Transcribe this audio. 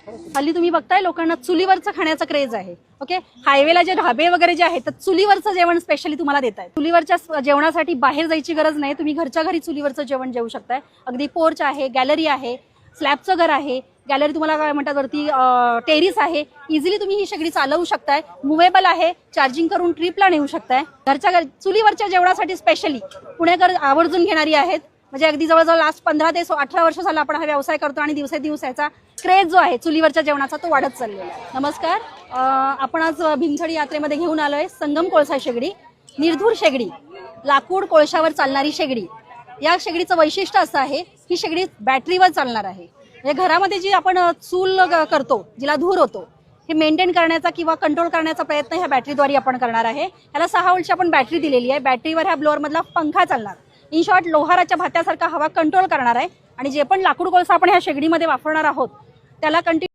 हल्ली तुम्ही बघताय लोकांना चुलीवरचं खाण्याचा क्रेज आहे. ओके, हायवेला जे ढाबे वगैरे जे आहेत तर चुलीवरचं जेवण स्पेशली तुम्हाला देत आहे. चुलीवरच्या जेवणासाठी बाहेर जायची गरज नाही, तुम्ही घरच्या घरी चुलीवरचं जेवण जेवू शकताय. अगदी पोर्च आहे, गॅलरी आहे, स्लॅबचं घर आहे, गॅलरी तुम्हाला काय म्हणतात वरती टेरिस आहे. इझिली तुम्ही ही सगळी चालवू शकताय. मुव्हेबल आहे, चार्जिंग करून ट्रिपला नेऊ शकताय. घरच्या घर चुलीवरच्या जेवणासाठी स्पेशली पुणेकर आवर्जून घेणारी आहेत. म्हणजे अगदी जवळजवळ लास्ट 15 ते 18 वर्ष झालं आपण हा व्यवसाय करतो आणि दिवसेदिवसाचा क्रेज जो आहे चुलीवरच्या जेवणाचा तो वाढत चाललेला आहे. नमस्कार, आपण आज भीमथडी यात्रेमध्ये घेऊन आलोय संगम कोळसा शेगडी, निर्धूर शेगडी, लाकूड कोळशावर चालणारी शेगडी. या शेगडीचं वैशिष्ट्य असं आहे, ही शेगडी बॅटरीवर चालणार आहे. म्हणजे घरामध्ये जी आपण चूल करतो, जिला धूर होतो, हे मेंटेन करण्याचा किंवा कंट्रोल करण्याचा प्रयत्न ह्या बॅटरीद्वारे आपण करणार आहे. ह्याला 6 व्होल्टची आपण बॅटरी दिलेली आहे. बॅटरीवर ह्या ब्लोअर मधला पंखा चालणार. इन शॉर्ट लोहाराच्या भात्यासारखा हवा कंट्रोल करणार आहे. आणि जे पण लाकूड कोळसा आपण ह्या शेगडीमध्ये वापरणार आहोत त्याला कंटिन्यू